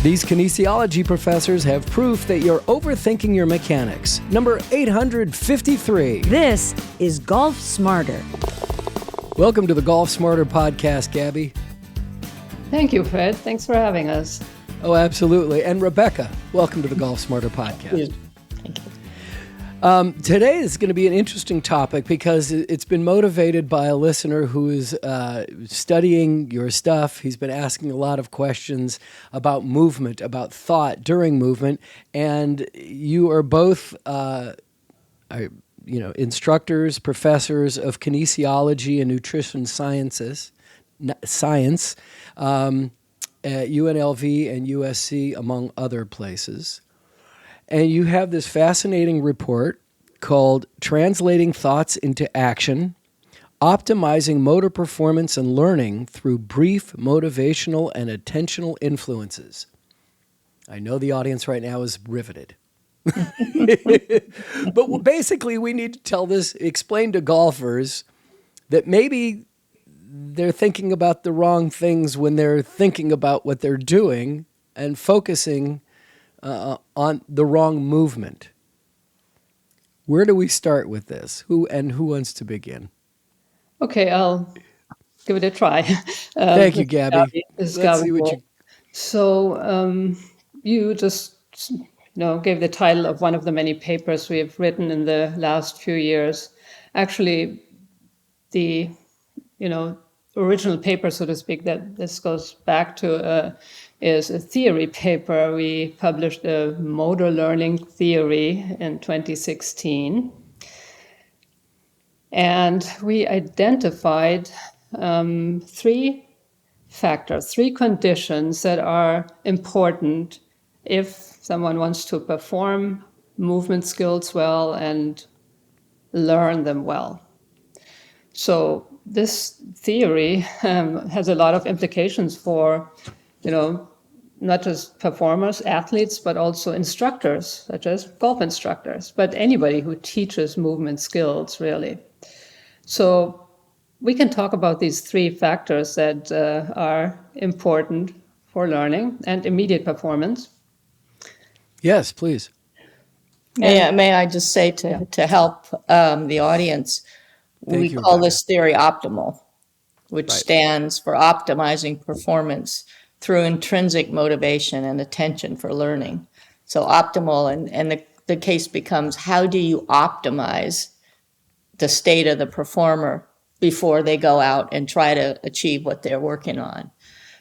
These kinesiology professors have proof that you're overthinking your mechanics. Number 853. This is Golf Smarter. Welcome to the Golf Smarter podcast, Gabby. Thank you, Fred. Thanks for having us. Oh, absolutely. And Rebecca, welcome to the Golf Smarter podcast. Thank you. Today is going to be an interesting topic because it's been motivated by a listener who is studying your stuff. He's been asking a lot of questions about movement, about thought during movement, and you are both, instructors, professors of kinesiology and nutrition science at UNLV and USC, among other places. And you have this fascinating report called Translating Thoughts into Action, Optimizing Motor Performance and Learning Through Brief Motivational and Attentional Influences. I know the audience right now is riveted. But basically, we need to explain to golfers that maybe they're thinking about the wrong things when they're thinking about what they're doing and focusing on the wrong movement. Where do we start with this? Who wants to begin? Okay, I'll give it a try. Thank you, Gabby. Let's see what you... So you just gave the title of one of the many papers we have written in the last few years. Actually, the original paper, so to speak, that this goes back to is a theory paper. We published a motor learning theory in 2016. And we identified three conditions that are important if someone wants to perform movement skills well and learn them well. So this theory has a lot of implications for, not just performers, athletes, but also instructors, such as golf instructors, but anybody who teaches movement skills, really. So we can talk about these three factors that are important for learning and immediate performance. Yes, please. May I just say to help the audience, we call this theory optimal, which stands for optimizing performance through intrinsic motivation and attention for learning. So optimal, and the case becomes, how do you optimize the state of the performer before they go out and try to achieve what they're working on?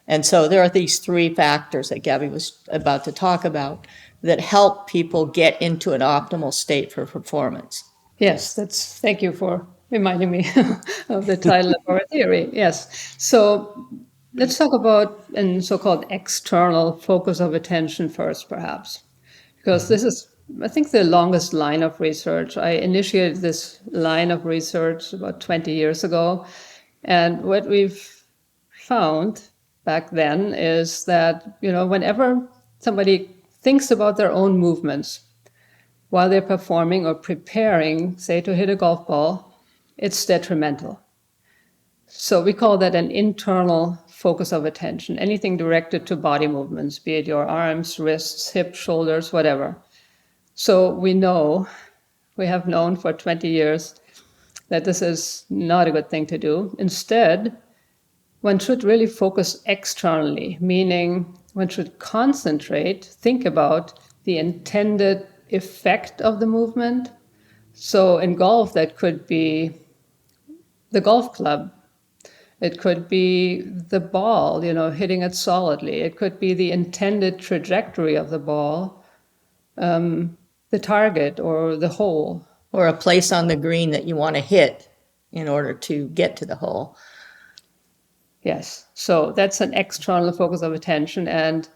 And so there are these three factors that Gabby was about to talk about that help people get into an optimal state for performance. Yes, thank you for reminding me of the title of our theory. Yes. So let's talk about a so-called external focus of attention first, perhaps, because this is, I think, the longest line of research. I initiated this line of research about 20 years ago. And what we've found back then is that, whenever somebody thinks about their own movements while they're performing or preparing, say, to hit a golf ball, it's detrimental. So we call that an internal focus of attention, anything directed to body movements, be it your arms, wrists, hips, shoulders, whatever. So we have known for 20 years that this is not a good thing to do. Instead, one should really focus externally, meaning one should think about the intended effect of the movement. So in golf, that could be the golf club. It could be the ball, hitting it solidly. It could be the intended trajectory of the ball, the target or the hole. Or a place on the green that you want to hit in order to get to the hole. Yes, so that's an external focus of attention. And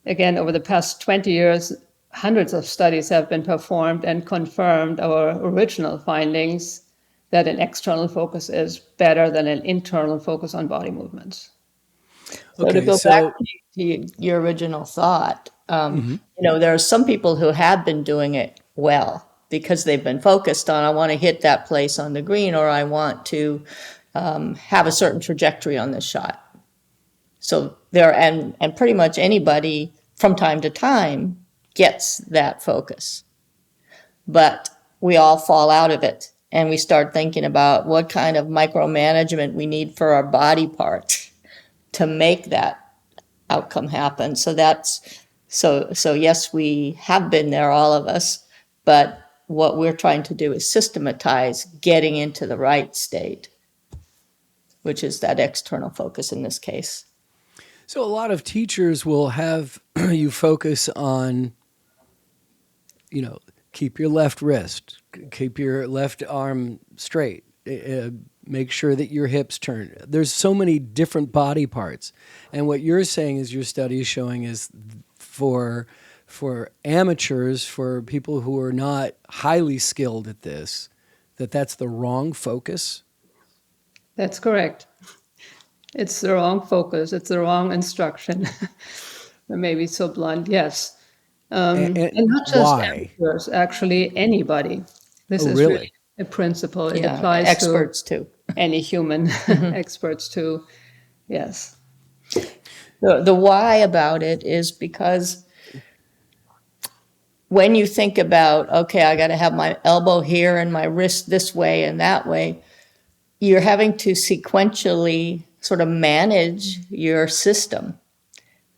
again, over the past 20 years, hundreds of studies have been performed and confirmed our original findings that an external focus is better than an internal focus on body movements. So to go back to your original thought, there are some people who have been doing it well because they've been focused on, I want to hit that place on the green, or I want to have a certain trajectory on this shot. So there, and pretty much anybody from time to time gets that focus. But we all fall out of it, and we start thinking about what kind of micromanagement we need for our body parts to make that outcome happen. So yes, we have been there, all of us, but what we're trying to do is systematize getting into the right state, which is that external focus in this case. So a lot of teachers will have you focus on, keep your left wrist, keep your left arm straight, make sure that your hips turn. There's so many different body parts. And what you're saying is your study is showing is for amateurs, for people who are not highly skilled at this, that's the wrong focus. That's correct. It's the wrong focus. It's the wrong instruction. Maybe so blunt, yes. And not just why? amateurs, actually anybody. This is really a principle. It applies experts too. Any human, experts too. Yes. The why about it is because when you think about, okay, I got to have my elbow here and my wrist this way and that way, you're having to sequentially sort of manage your system.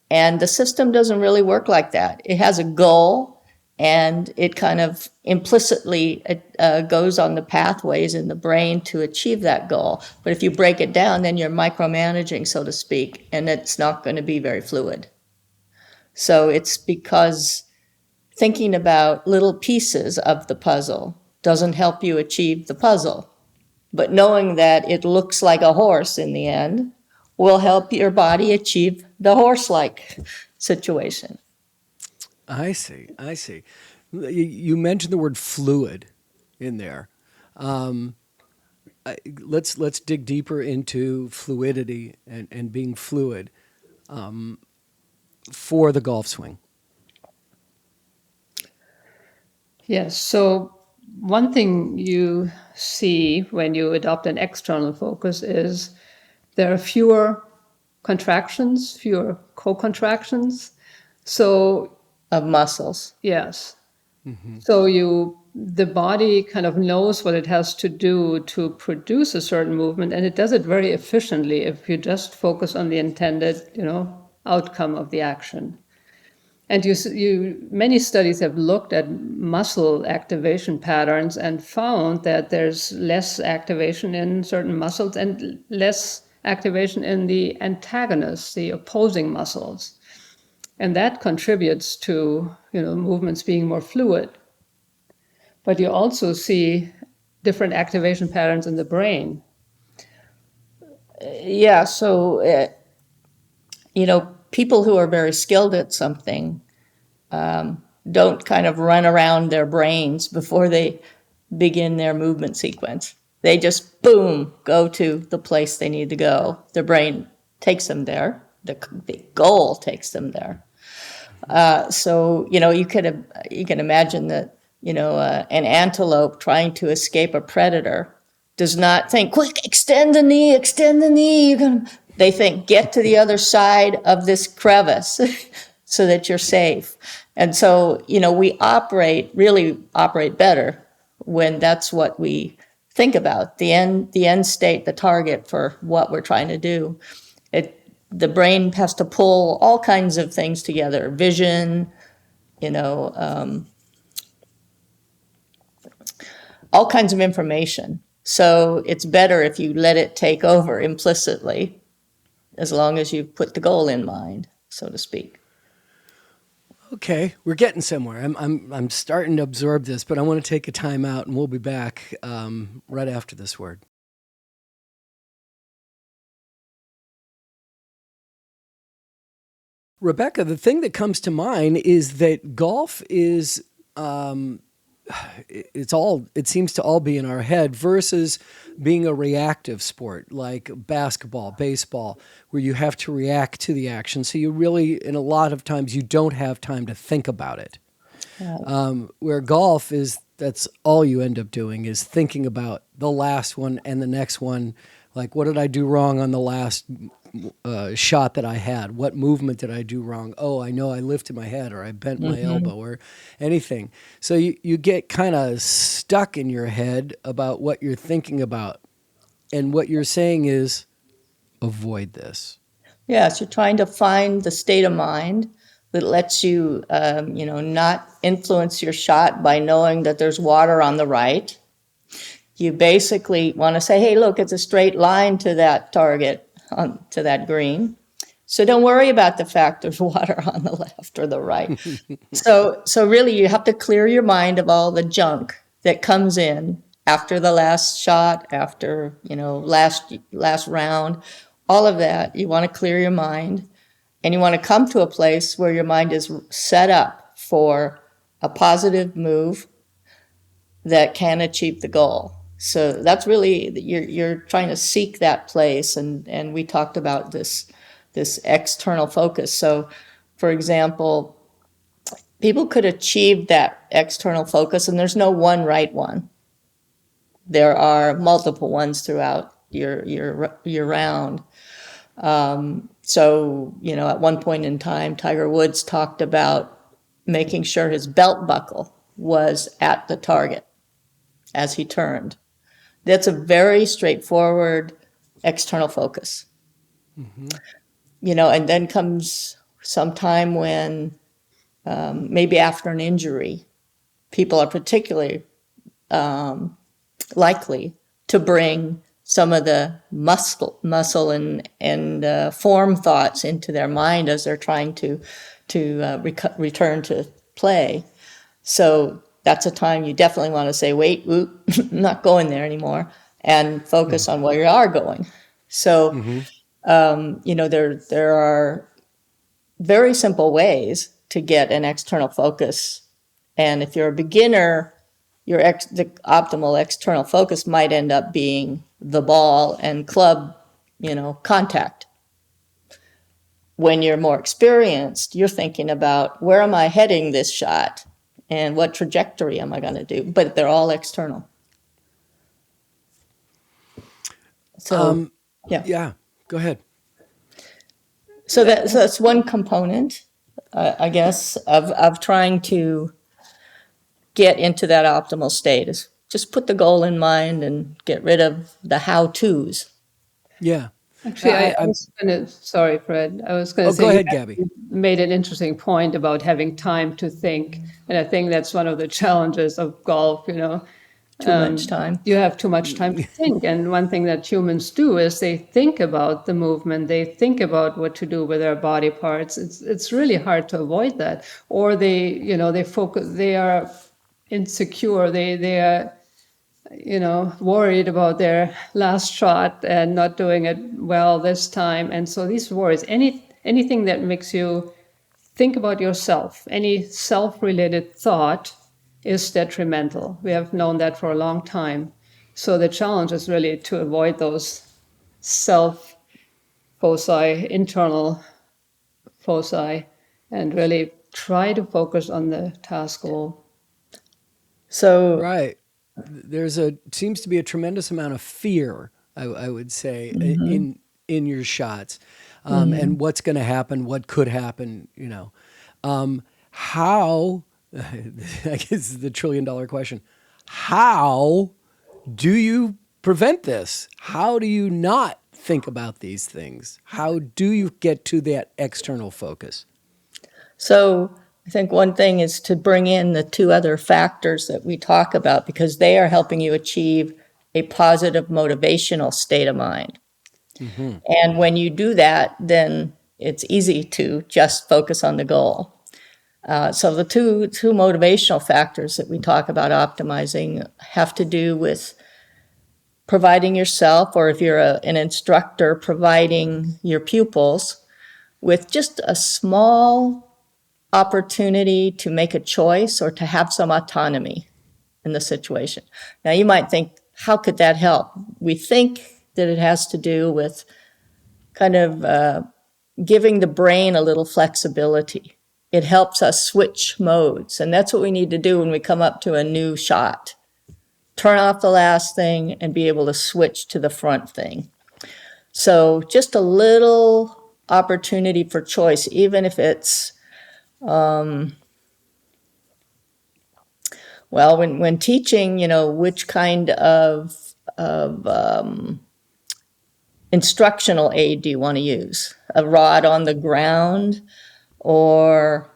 And the system doesn't really work like that. It has a goal, and it kind of implicitly goes on the pathways in the brain to achieve that goal. But if you break it down, then you're micromanaging, so to speak, and it's not going to be very fluid. So it's because thinking about little pieces of the puzzle doesn't help you achieve the puzzle. But knowing that it looks like a horse in the end will help your body achieve the horse-like situation. I see. You mentioned the word fluid in there. Let's dig deeper into fluidity and being fluid for the golf swing. Yes. So one thing you see when you adopt an external focus is there are fewer contractions, fewer co-contractions. So of muscles. Yes. Mm-hmm. So the body kind of knows what it has to do to produce a certain movement, and it does it very efficiently if you just focus on the intended, outcome of the action. And many studies have looked at muscle activation patterns and found that there's less activation in certain muscles and less activation in the antagonists, the opposing muscles. And that contributes to, movements being more fluid. But you also see different activation patterns in the brain. Yeah, so, people who are very skilled at something don't kind of run around their brains before they begin their movement sequence. They just, boom, go to the place they need to go. Their brain takes them there. The goal takes them there. So, you can imagine that, an antelope trying to escape a predator does not think, quick, extend the knee. They think, get to the other side of this crevice so that you're safe. And so, we really operate better when that's what we think about, the end state, the target for what we're trying to do. The brain has to pull all kinds of things together, vision, all kinds of information. So it's better if you let it take over implicitly, as long as you put the goal in mind, so to speak. Okay, we're getting somewhere. I'm starting to absorb this, but I want to take a time out, and we'll be back right after this word. Rebecca, the thing that comes to mind is that golf is it seems to all be in our head versus being a reactive sport like basketball, baseball, where you have to react to the action. So you really, in a lot of times, you don't have time to think about it. Where golf that's all you end up doing is thinking about the last one and the next one. Like, what did I do wrong on the last shot that I had? What movement did I do wrong? Oh, I know I lifted my head or I bent my elbow or anything. So you get kind of stuck in your head about what you're thinking about. And what you're saying is avoid this. Yes, you're trying to find the state of mind that lets you, not influence your shot by knowing that there's water on the right. You basically want to say, hey, look, it's a straight line to that target, to that green. So don't worry about the fact there's water on the left or the right. So really you have to clear your mind of all the junk that comes in after the last shot, after, last round, all of that. You want to clear your mind, and you want to come to a place where your mind is set up for a positive move that can achieve the goal. So that's really, you're trying to seek that place, and we talked about this external focus. So, for example, people could achieve that external focus, and there's no one right one. There are multiple ones throughout your round. So, at one point in time, Tiger Woods talked about making sure his belt buckle was at the target as he turned. That's a very straightforward external focus. And then comes some time when maybe after an injury, people are particularly likely to bring some of the muscle and form thoughts into their mind as they're trying to return to play. So that's a time you definitely want to say, wait, not going there anymore, and focus on where you are going. So, there are very simple ways to get an external focus. And if you're a beginner, the optimal external focus might end up being the ball and club, contact. When you're more experienced, you're thinking about, where am I heading this shot? And what trajectory am I going to do? But they're all external. So, yeah, go ahead. So that's one component, I guess, of trying to get into that optimal state, is just put the goal in mind and get rid of the how-tos. Yeah. Actually, I was going to, sorry, Fred. I was going to say, go ahead, Gabby. You made an interesting point about having time to think. And I think that's one of the challenges of golf, Too much time. You have too much time to think. And one thing that humans do is they think about the movement. They think about what to do with their body parts. It's really hard to avoid that. Or they focus, they are insecure. They are, worried about their last shot and not doing it well this time. And so these worries, anything that makes you think about yourself, any self-related thought is detrimental. We have known that for a long time. So the challenge is really to avoid those self-foci, internal foci, and really try to focus on the task goal. So right. Seems to be a tremendous amount of fear, I would say, in your shots, and what's going to happen, what could happen, how, I guess is the $1 trillion question. How do you prevent this? How do you not think about these things? How do you get to that external focus? So I think one thing is to bring in the two other factors that we talk about, because they are helping you achieve a positive motivational state of mind. And when you do that, then it's easy to just focus on the goal. So the two motivational factors that we talk about optimizing have to do with providing yourself, or if you're an instructor, providing your pupils with just a small opportunity to make a choice or to have some autonomy in the situation. Now you might think, how could that help? We think that it has to do with kind of giving the brain a little flexibility. It helps us switch modes, and that's what we need to do when we come up to a new shot. Turn off the last thing and be able to switch to the front thing. So just a little opportunity for choice, even if it's, well, when teaching, which kind of instructional aid do you want to use? A rod on the ground, or,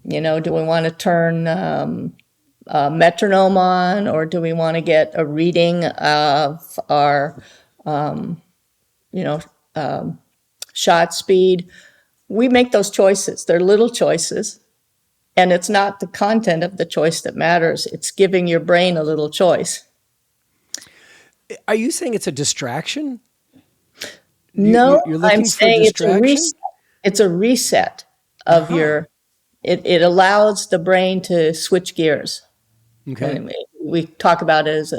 do we want to turn a metronome on, or do we want to get a reading of our, you know, shot speed? We make those choices. They're little choices. And it's not the content of the choice that matters. It's giving your brain a little choice. Are you saying it's a distraction? No, You're I'm looking for saying it's a distraction? reset. It's a reset of your, it allows the brain to switch gears. Okay. And we talk about it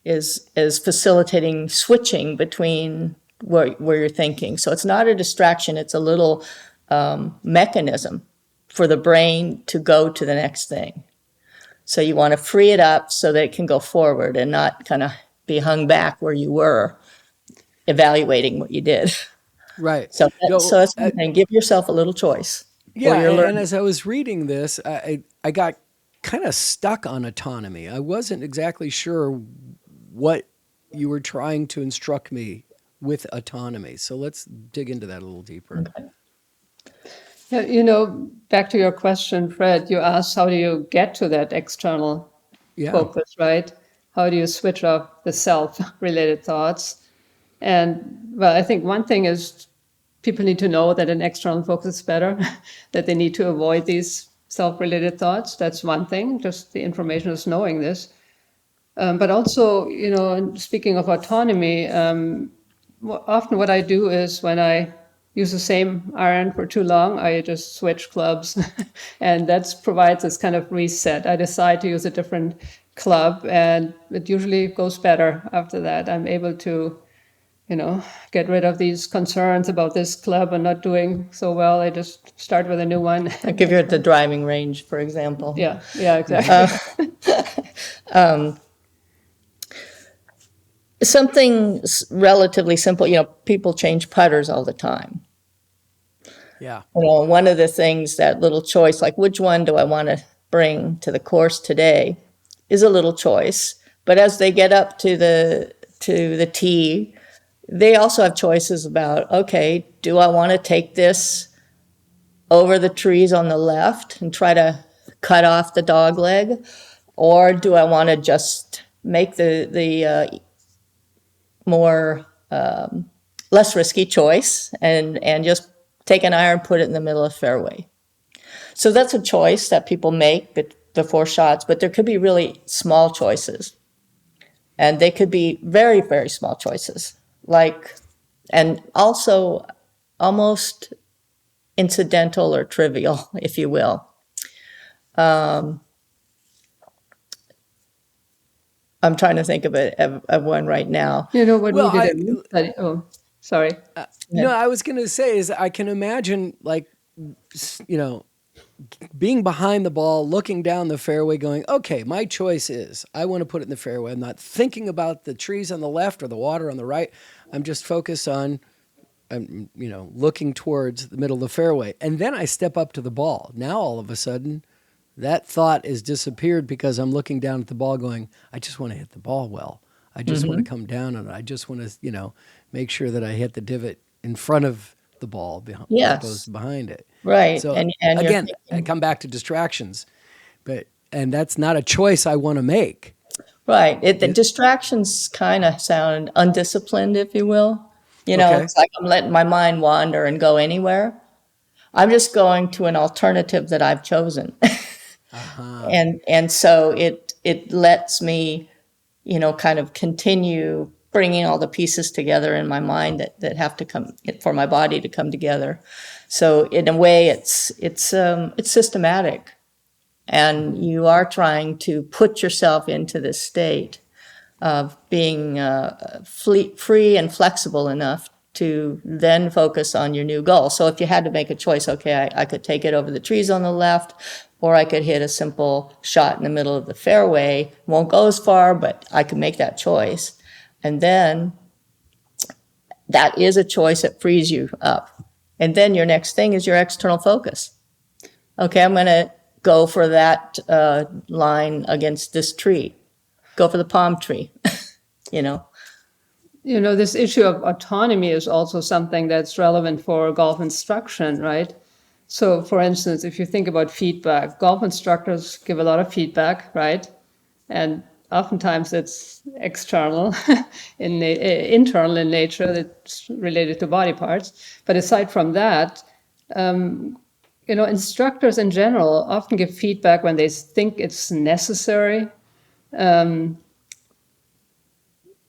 as facilitating switching between where you're thinking. So it's not a distraction. It's a little mechanism for the brain to go to the next thing. So you want to free it up so that it can go forward and not kind of be hung back where you were evaluating what you did. Right. So that's one thing. Give yourself a little choice. Yeah, You're and learning. as I was reading this, I got kind of stuck on autonomy. I wasn't exactly sure what you were trying to instruct me with autonomy. So let's dig into that a little deeper. Okay. Yeah, back to your question, Fred, you asked how do you get to that external focus, right? How do you switch off the self-related thoughts? And well, I think one thing is people need to know that an external focus is better, that they need to avoid these self-related thoughts. That's one thing, just the information is knowing this. But also, speaking of autonomy, often what I do is when I use the same iron for too long, I just switch clubs. And that provides this kind of reset. I decide to use a different club, and it usually goes better after that. I'm able to, get rid of these concerns about this club and not doing so well. I just start with a new one. Like if you're at the driving range, for example. Yeah, exactly. Something relatively simple, people change putters all the time. Yeah. One of the things, that little choice, like which one do I want to bring to the course today, is a little choice. But as they get up to the tee, they also have choices about, okay, do I want to take this over the trees on the left and try to cut off the dog leg? Or do I want to just make the more less risky choice and just take an iron, put it in the middle of the fairway? So that's a choice that people make before shots, but there could be really small choices. And they could be very, very small choices, and also almost incidental or trivial, if you will. I'm trying to think of one right now. What Well, we did in study. Oh, sorry. No, I was going to say is I can imagine being behind the ball, looking down the fairway going, okay, my choice is I want to put it in the fairway. I'm not thinking about the trees on the left or the water on the right. I'm just focused on, looking towards the middle of the fairway. And then I step up to the ball. Now, all of a sudden, that thought has disappeared because I'm looking down at the ball going, I just want to hit the ball well. I just want to come down on it. I just want to, make sure that I hit the divot in front of the ball as opposed to behind it. Right. So and again, I come back to distractions, and that's not a choice I want to make. Right. The distractions kind of sound undisciplined, if you will. Okay. It's like I'm letting my mind wander and go anywhere. I'm just going to an alternative that I've chosen. And so it lets me, kind of continue bringing all the pieces together in my mind that have to come for my body to come together. So in a way, it's systematic, and you are trying to put yourself into this state of being free and flexible enough to then focus on your new goal. So if you had to make a choice, okay, I could take it over the trees on the left, or I could hit a simple shot in the middle of the fairway. Won't go as far, but I could make that choice. And then that is a choice that frees you up. And then your next thing is your external focus. Okay, I'm going to go for that line against this tree. Go for the palm tree, you know. You know, this issue of autonomy is also something that's relevant for golf instruction, right? So, for instance, if you think about feedback, golf instructors give a lot of feedback, right? And oftentimes it's external, internal in nature, that's related to body parts. But aside from that, you know, instructors in general often give feedback when they think it's necessary.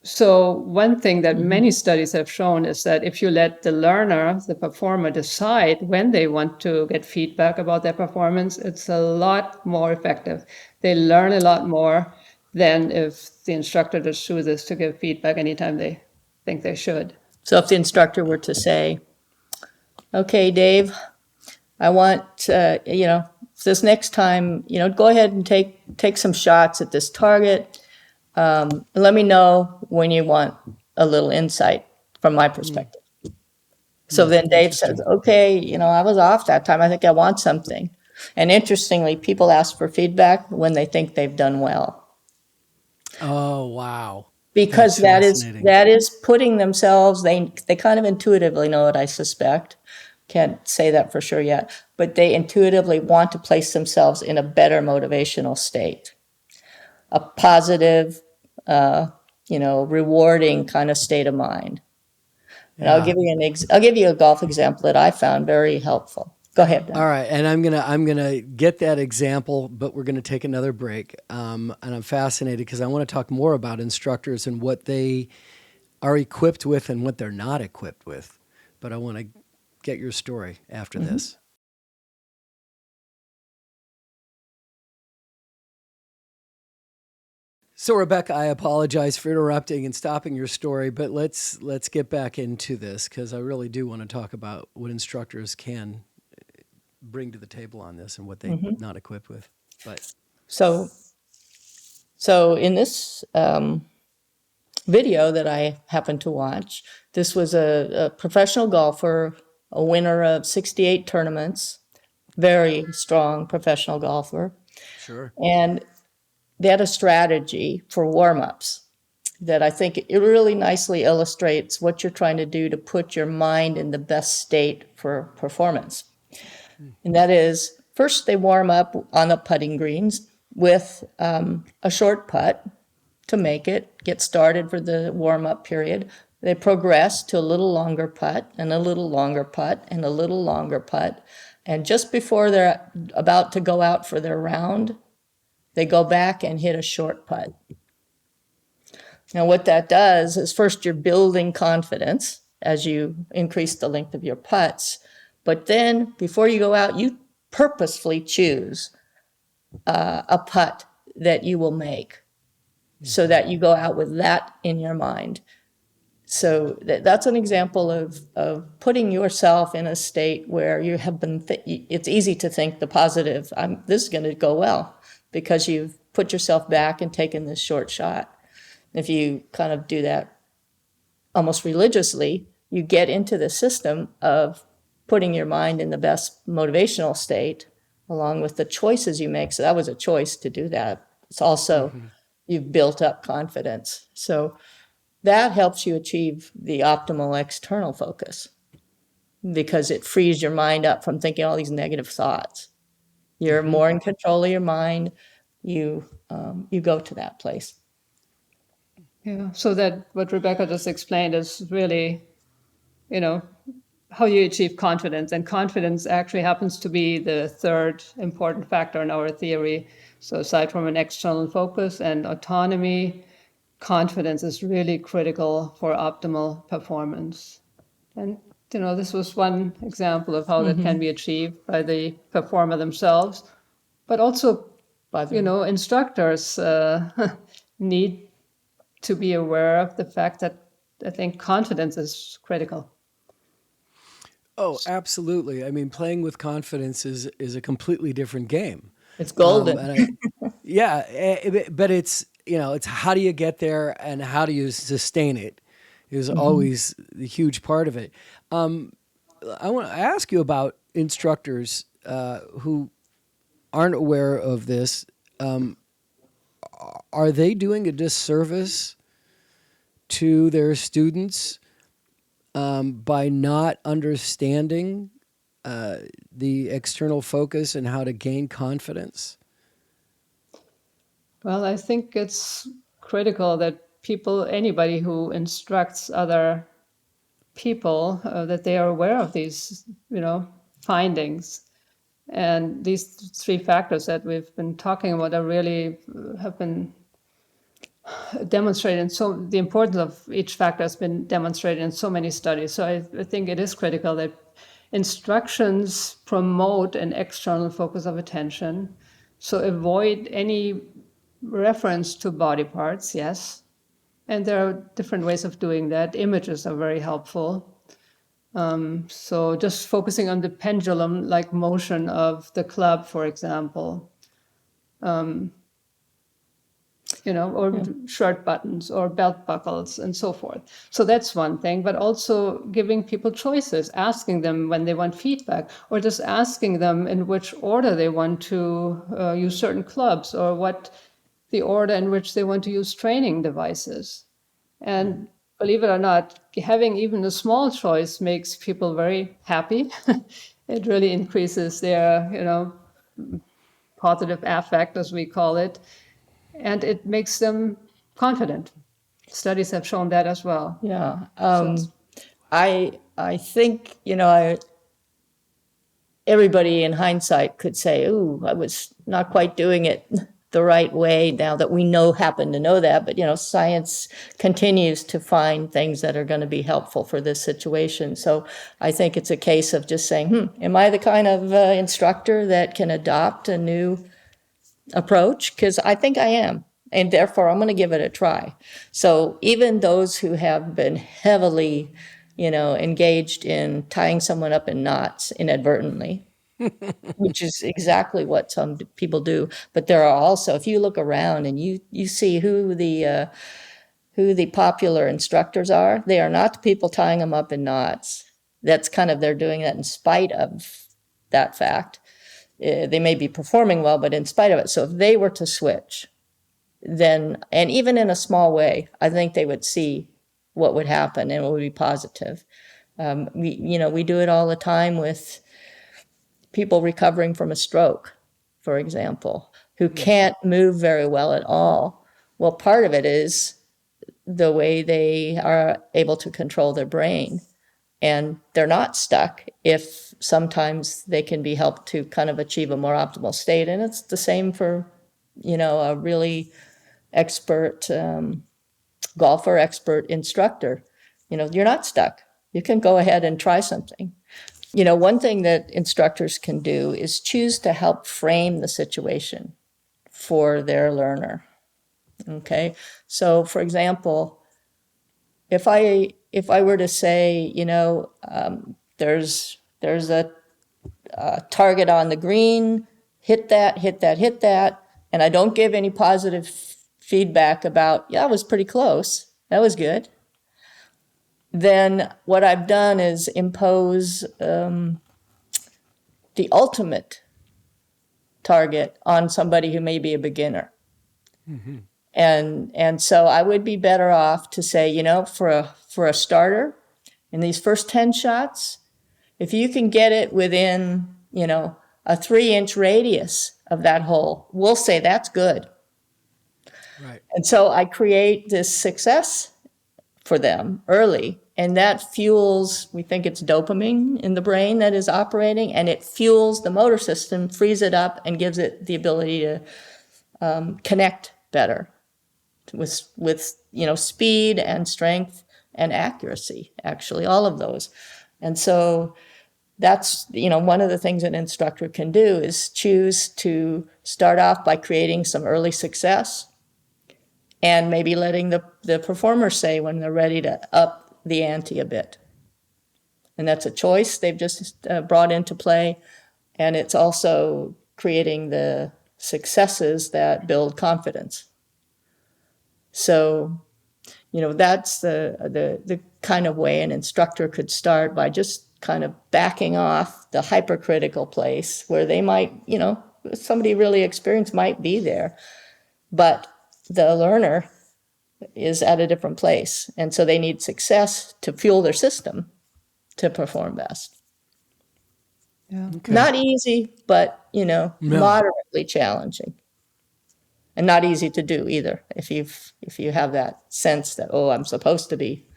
So one thing that many studies have shown is that if you let the learner, the performer, decide when they want to get feedback about their performance, it's a lot more effective. They learn a lot more than if the instructor just chooses to give feedback anytime they think they should. So if the instructor were to say, okay, Dave, I want, this next time, go ahead and take some shots at this target. Let me know when you want a little insight from my perspective. So then Dave says, okay, I was off that time. I think I want something. And interestingly, people ask for feedback when they think they've done well. Oh, wow. Because that is putting themselves, they kind of intuitively know it, I suspect. Can't say that for sure yet, but they intuitively want to place themselves in a better motivational state, a positive, rewarding kind of state of mind. And I'll give you a golf example that I found very helpful. Go ahead, Dan. All right, and I'm gonna get that example, but we're gonna take another break. And I'm fascinated because I want to talk more about instructors and what they are equipped with and what they're not equipped with. But I want to get your story after this. So Rebecca, I apologize for interrupting and stopping your story, but let's get back into this because I really do want to talk about what instructors can bring to the table on this and what they're not equipped with. But so in this video that I happened to watch, this was a professional golfer, a winner of 68 tournaments, very strong professional golfer. Sure. And they had a strategy for warm-ups that I think it really nicely illustrates what you're trying to do to put your mind in the best state for performance. And that is, first they warm up on the putting greens with a short putt to make it, get started for the warm-up period. They progress to a little longer putt and a little longer putt and a little longer putt. And just before they're about to go out for their round, they go back and hit a short putt. Now, what that does is first you're building confidence as you increase the length of your putts. But then before you go out, you purposefully choose a putt that you will make so that you go out with that in your mind. So that's an example of putting yourself in a state where you have been, it's easy to think the positive, this is going to go well because you've put yourself back and taken this short shot. If you kind of do that almost religiously, you get into the system of putting your mind in the best motivational state along with the choices you make. So that was a choice to do that. It's also, you've built up confidence. So that helps you achieve the optimal external focus because it frees your mind up from thinking all these negative thoughts. You're more in control of your mind. You go to that place. Yeah, so that what Rebecca just explained is really, how you achieve confidence. And confidence actually happens to be the third important factor in our theory. So aside from an external focus and autonomy, confidence is really critical for optimal performance. And, this was one example of how that can be achieved by the performer themselves, but also, instructors need to be aware of the fact that I think confidence is critical. Oh, absolutely. I mean, playing with confidence is a completely different game. It's golden. But it's, it's how do you get there and how do you sustain it? is always the huge part of it. I want to ask you about instructors who aren't aware of this. Are they doing a disservice to their students by not understanding the external focus and how to gain confidence? Well, I think it's critical that anybody who instructs other people, that they are aware of these, findings. And these three factors that we've been talking about are really have been demonstrated. And so the importance of each factor has been demonstrated in so many studies. So I think it is critical that instructions promote an external focus of attention. So avoid any reference to body parts, yes. And there are different ways of doing that. Images are very helpful. So just focusing on the pendulum-like motion of the club, for example, or shirt buttons or belt buckles and so forth. So that's one thing, but also giving people choices, asking them when they want feedback, or just asking them in which order they want to use certain clubs, or what the order in which they want to use training devices. And believe it or not, having even a small choice makes people very happy. It really increases their, positive affect, as we call it, and it makes them confident. Studies have shown that as well. Yeah. I think, everybody in hindsight could say, ooh, I was not quite doing it the right way now that we happen to know that. But, science continues to find things that are going to be helpful for this situation. So I think it's a case of just saying, am I the kind of instructor that can adopt a new approach? Because I think I am. And therefore, I'm going to give it a try. So even those who have been heavily, engaged in tying someone up in knots inadvertently, which is exactly what some people do. But there are also, if you look around and you see who the popular instructors are, they are not the people tying them up in knots. That's they're doing that in spite of that fact. They may be performing well, but in spite of it. So if they were to switch, then, and even in a small way, I think they would see what would happen and it would be positive. We do it all the time with people recovering from a stroke, for example, who can't move very well at all. Well, part of it is the way they are able to control their brain. And they're not stuck if sometimes they can be helped to achieve a more optimal state. And it's the same for, a really expert golfer, expert instructor. You're not stuck. You can go ahead and try something. One thing that instructors can do is choose to help frame the situation for their learner. Okay. So for example, if I were to say, there's a target on the green, hit that, and I don't give any positive feedback about, yeah, it was pretty close, that was good, then what I've done is impose the ultimate target on somebody who may be a beginner. Mm-hmm. And so I would be better off to say, for a starter, in these first 10 shots, if you can get it within, a 3-inch radius of that hole, we'll say that's good. Right. And so I create this success for them early, and that fuels, we think it's dopamine in the brain that is operating, and it fuels the motor system, frees it up, and gives it the ability to connect better with speed and strength and accuracy, actually, all of those. And so that's, one of the things an instructor can do is choose to start off by creating some early success and maybe letting the performer say when they're ready to up the ante a bit. And that's a choice they've just brought into play. And it's also creating the successes that build confidence. So, That's the kind of way an instructor could start, by just kind of backing off the hypercritical place where they might, somebody really experienced might be there, but the learner is at a different place. And so they need success to fuel their system to perform best. Yeah. Okay. Not easy, but, moderately challenging. And not easy to do either, if you have that sense that, oh, I'm supposed to be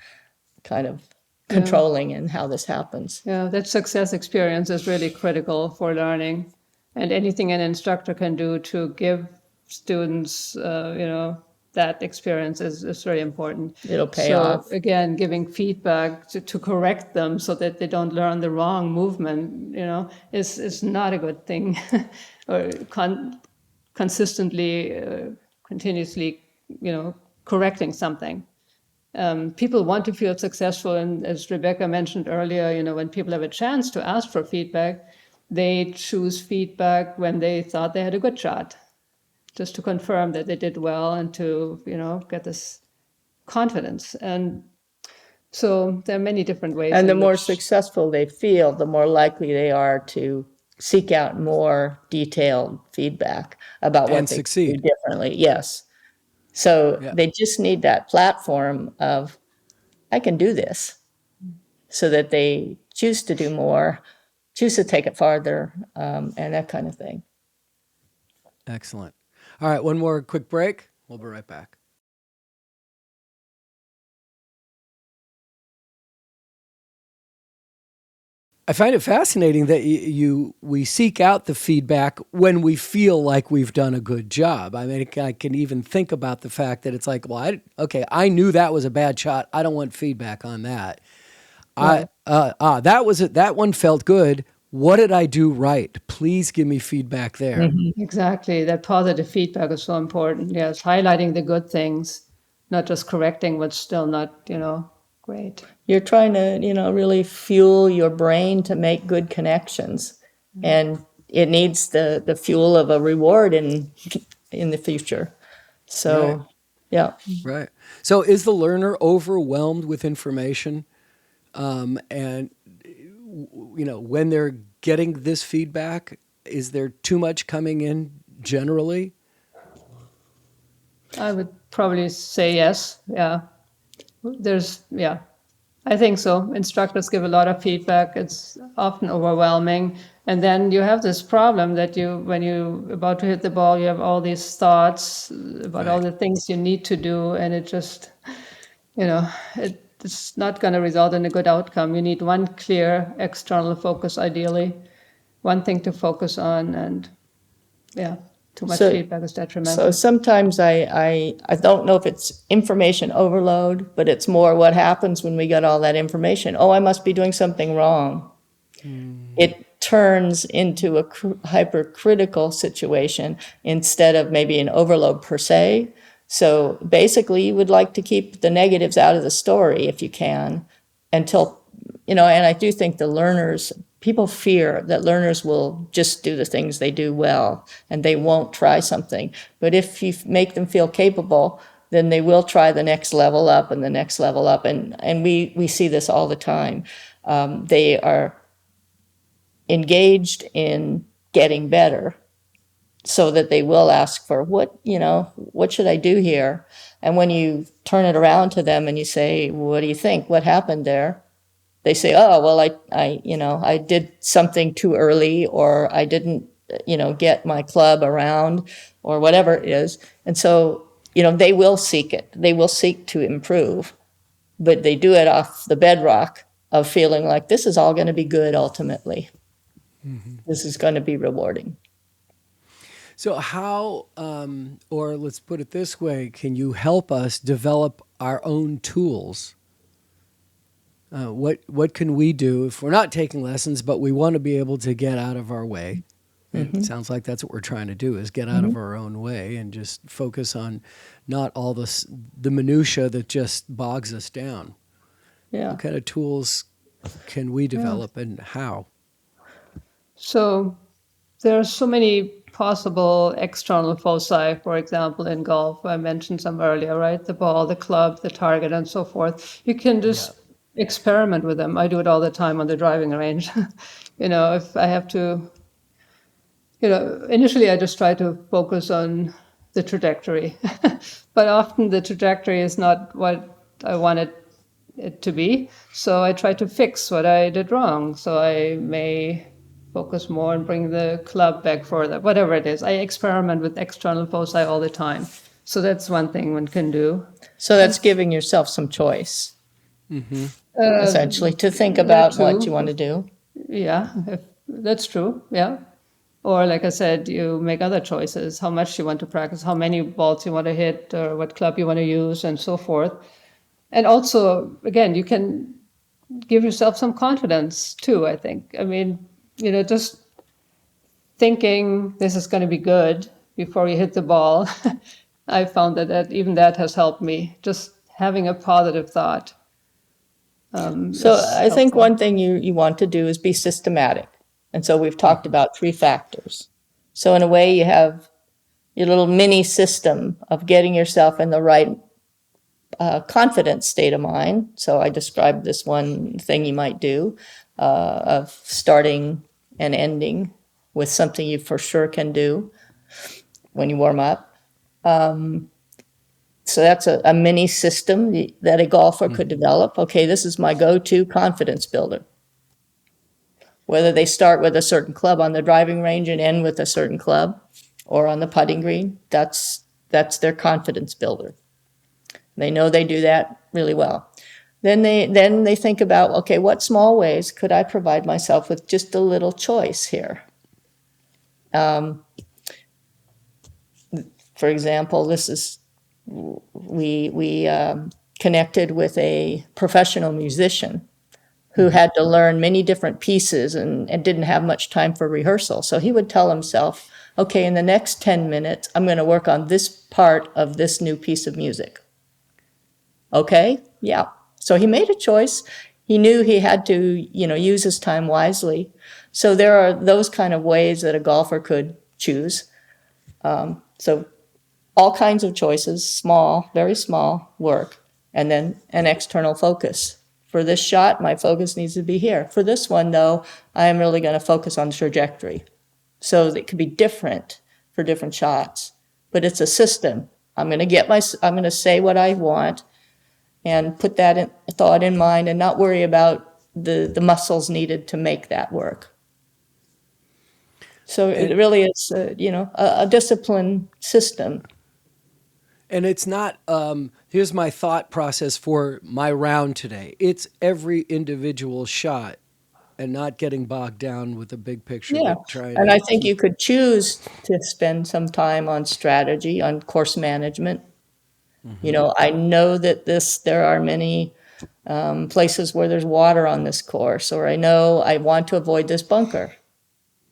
kind of controlling in how this happens. Yeah, that success experience is really critical for learning, and anything an instructor can do to give students, that experience is very important. It'll pay off. Again, giving feedback to correct them so that they don't learn the wrong movement, is not a good thing, or consistently, continuously, correcting something. People want to feel successful, and as Rebecca mentioned earlier, when people have a chance to ask for feedback, they choose feedback when they thought they had a good shot, just to confirm that they did well and to get this confidence. And so there are many different ways. And the more successful they feel, the more likely they are to seek out more detailed feedback about what they succeed. do differently. Yes. So they just need that platform of, I can do this, so that they choose to do more, choose to take it farther, and that kind of thing. Excellent. All right, one more quick break. We'll be right back. I find it fascinating that we seek out the feedback when we feel like we've done a good job. I mean, I can even think about the fact that it's like, well, I knew that was a bad shot. I don't want feedback on that. Right. That one felt good. What did I do right? Please give me feedback there. Mm-hmm. Exactly. That positive feedback is so important. Yes, highlighting the good things, not just correcting what's still not, great. You're trying to, really fuel your brain to make good connections. Mm-hmm. And it needs the fuel of a reward in the future. So, right. Yeah. Right. So is the learner overwhelmed with information? And, when they're getting this feedback, is there too much coming in generally? I would probably say yes. Yeah. I think so. Instructors give a lot of feedback. It's often overwhelming. And then you have this problem that when you're about to hit the ball, you have all these thoughts about all the things you need to do. And it just, it's not going to result in a good outcome. You need one clear external focus, ideally, one thing to focus on. And too much feedback is detrimental. So sometimes I don't know if it's information overload, but it's more what happens when we get all that information. Oh, I must be doing something wrong. It turns into a hypercritical situation instead of maybe an overload per se. So basically, you would like to keep the negatives out of the story if you can, until, and I do think people fear that learners will just do the things they do well and they won't try something. But if you make them feel capable, then they will try the next level up and the next level up. And we see this all the time. They are engaged in getting better, so that they will ask for what should I do here? And when you turn it around to them and you say, what do you think? What happened there? They say, oh, well, I did something too early, or I didn't, get my club around, or whatever it is. And so, they will seek it. They will seek to improve, but they do it off the bedrock of feeling like this is all going to be good ultimately. Mm-hmm. This is going to be rewarding. So how, or let's put it this way, can you help us develop our own tools? What can we do if we're not taking lessons, but we want to be able to get out of our way? Mm-hmm. It sounds like that's what we're trying to do, is get out of our own way and just focus on not all the minutia that just bogs us down. Yeah. What kind of tools can we develop and how? So there are so many possible external foci, for example, in golf. I mentioned some earlier, right? The ball, the club, the target, and so forth. You can just experiment with them. I do it all the time on the driving range. If I have to, initially I just try to focus on the trajectory, but often the trajectory is not what I wanted it to be. So I try to fix what I did wrong. So I may focus more and bring the club back further, whatever it is. I experiment with external foci all the time. So that's one thing one can do. So that's giving yourself some choice, essentially, to think about what you want to do. Yeah, that's true. Yeah. Or like I said, you make other choices, how much you want to practice, how many balls you want to hit, or what club you want to use, and so forth. And also, again, you can give yourself some confidence too, I think. I mean, just thinking this is going to be good before you hit the ball. I found that even that has helped me, just having a positive thought. So I think one thing you want to do is be systematic. And so we've talked about 3 factors. So in a way, you have your little mini system of getting yourself in the right confident state of mind. So I described this one thing you might do of starting and ending with something you for sure can do when you warm up. So that's a mini system that a golfer could develop. Okay, this is my go-to confidence builder. Whether they start with a certain club on the driving range and end with a certain club, or on the putting green, that's their confidence builder. They know they do that really well. Then they think about, okay, what small ways could I provide myself with just a little choice here? For example, we connected with a professional musician who had to learn many different pieces and didn't have much time for rehearsal. So he would tell himself, okay, in the next 10 minutes, I'm going to work on this part of this new piece of music. Okay, yeah. So he made a choice. He knew he had to, use his time wisely. So there are those kind of ways that a golfer could choose. So all kinds of choices, small, very small work, and then an external focus. For this shot, my focus needs to be here. For this one, though, I am really going to focus on trajectory. So it could be different for different shots, but it's a system. I'm going to say what I want and put that thought in mind and not worry about the muscles needed to make that work. So it really is, a discipline system. And it's not, here's my thought process for my round today. It's every individual shot and not getting bogged down with the big picture. Yeah, and I think you could choose to spend some time on strategy, on course management. I know that there are many places where there's water on this course, or I know I want to avoid this bunker.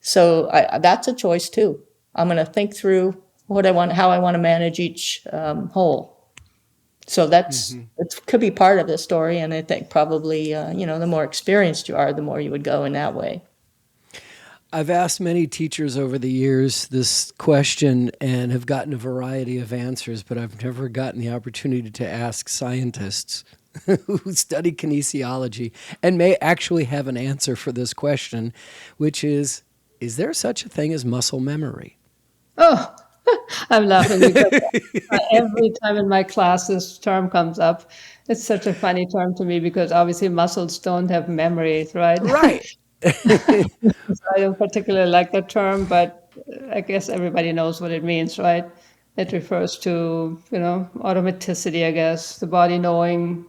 So that's a choice too. I'm going to think through how I want to manage each hole. So it could be part of the story, and I think probably the more experienced you are, the more you would go in that way. I've asked many teachers over the years this question and have gotten a variety of answers, but I've never gotten the opportunity to ask scientists who study kinesiology and may actually have an answer for this question, which is there such a thing as muscle memory? Oh, I'm laughing because every time in my class this term comes up. It's such a funny term to me because obviously muscles don't have memories, right? Right. I don't particularly like that term, but I guess everybody knows what it means, right? It refers to, automaticity, I guess, the body knowing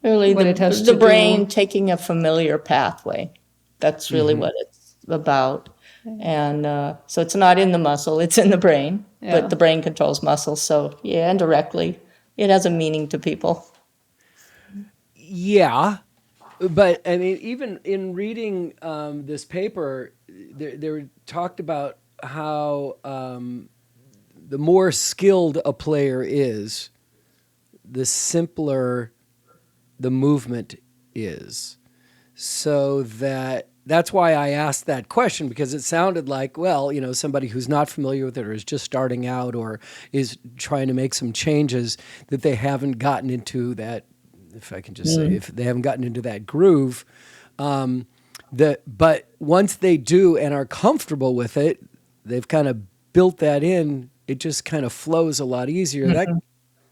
really what it has the to brain do. taking a familiar pathway. That's really what it's about. And so it's not in the muscle, it's in the brain, but the brain controls muscles. So yeah, indirectly, it has a meaning to people. Yeah. But I mean, even in reading this paper, they talked about how the more skilled a player is, the simpler the movement is. So that that's why I asked that question, because it sounded like, well, somebody who's not familiar with it or is just starting out or is trying to make some changes, that they haven't gotten into that, if I can just say, if they haven't gotten into that groove. But once they do and are comfortable with it, they've kind of built that in, it just kind of flows a lot easier.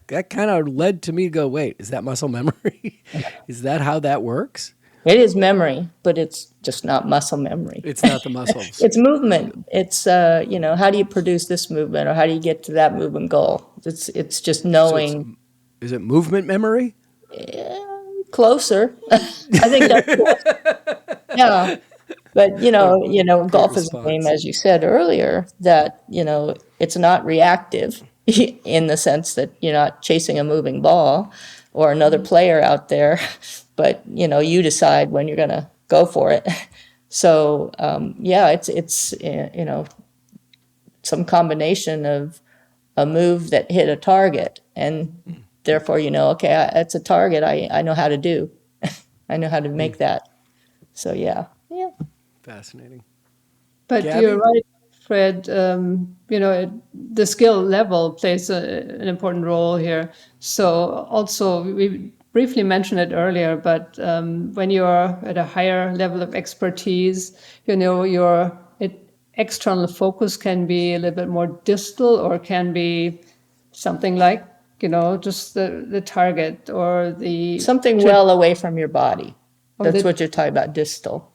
That kind of led to me to go, wait, is that muscle memory? Is that how that works? It is memory, but it's just not muscle memory. It's not the muscles. It's movement. It's, how do you produce this movement, or how do you get to that movement goal? It's just knowing. Is it movement memory? Closer. I think that's close. Yeah. But, golf is a game, as you said earlier, that, it's not reactive in the sense that you're not chasing a moving ball or another player out there, but, you decide when you're going to go for it. So, it's some combination of a move that hit a target, and therefore, okay, it's a target I know how to do. I know how to make that. So, yeah. Fascinating. But Gabby? You're right, Fred. The skill level plays an important role here. So also, we briefly mentioned it earlier, but when you're at a higher level of expertise, your external focus can be a little bit more distal, or can be something like, just the target or the... Something well away from your body. That's what you're talking about, distal.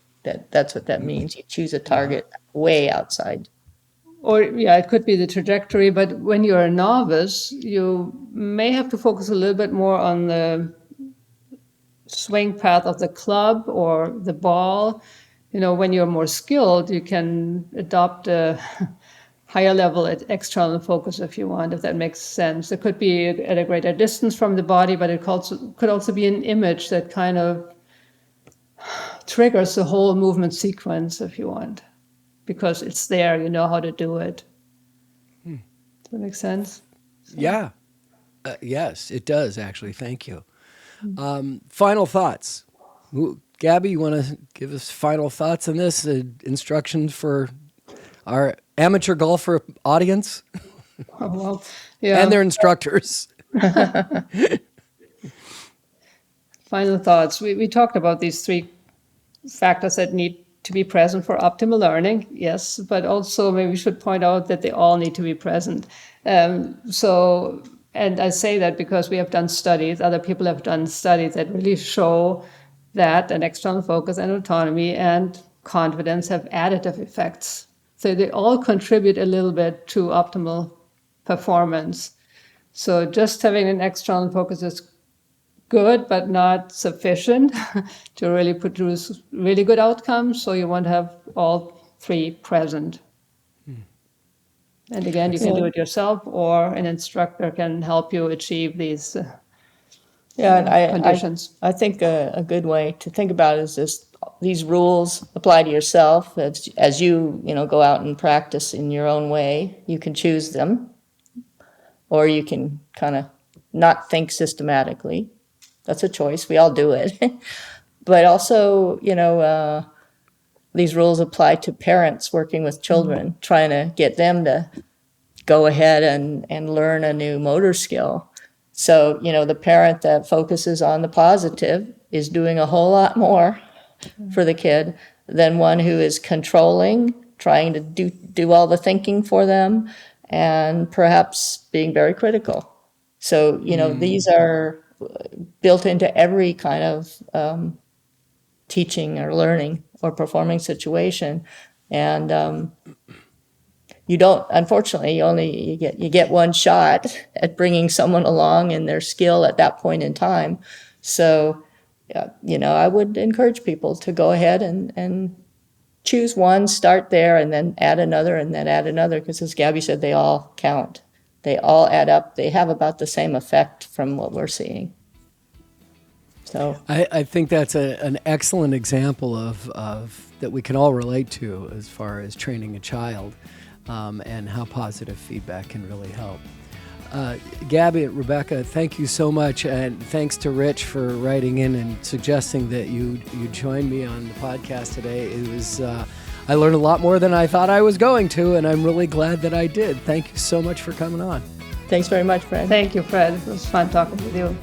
That's what that means. You choose a target way outside. Or, it could be the trajectory, but when you're a novice, you may have to focus a little bit more on the swing path of the club or the ball. When you're more skilled, you can adopt a higher level at external focus if you want, if that makes sense. It could be at a greater distance from the body, but it could also be an image that kind of triggers the whole movement sequence, if you want, because it's there, you know how to do it. Does that make sense? Yeah. Yes, it does, actually. Thank you. Final thoughts. Gabby, you want to give us final thoughts on this? Instructions for our amateur golfer audience? Oh, well, yeah. And their instructors. Final thoughts. We talked about these three factors that need to be present for optimal learning, yes, but also maybe we should point out that they all need to be present. And I say that because we have done studies, other people have done studies that really show that an external focus and autonomy and confidence have additive effects. So they all contribute a little bit to optimal performance. So just having an external focus is good, but not sufficient to really produce really good outcomes. So you want to have all three present. And again, you can do it yourself, or an instructor can help you achieve these conditions. I think a good way to think about it is this: these rules apply to yourself as you go out and practice in your own way. You can choose them, or you can kind of not think systematically. That's a choice. We all do it. But also, these rules apply to parents working with children, trying to get them to go ahead and learn a new motor skill. So, the parent that focuses on the positive is doing a whole lot more for the kid than one who is controlling, trying to do all the thinking for them, and perhaps being very critical. So, these are built into every kind of teaching or learning or performing situation. And you don't, unfortunately, you get one shot at bringing someone along in their skill at that point in time. So, I would encourage people to go ahead and choose one, start there, and then add another, and then add another, because as Gabby said, they all count. They all add up. They have about the same effect from what we're seeing. So I think that's an excellent example of that we can all relate to as far as training a child, and how positive feedback can really help. Gabby and Rebecca, thank you so much, and thanks to Rich for writing in and suggesting that you join me on the podcast today. It was I learned a lot more than I thought I was going to, and I'm really glad that I did. Thank you so much for coming on. Thanks very much, Fred. Thank you, Fred. It was fun talking with you.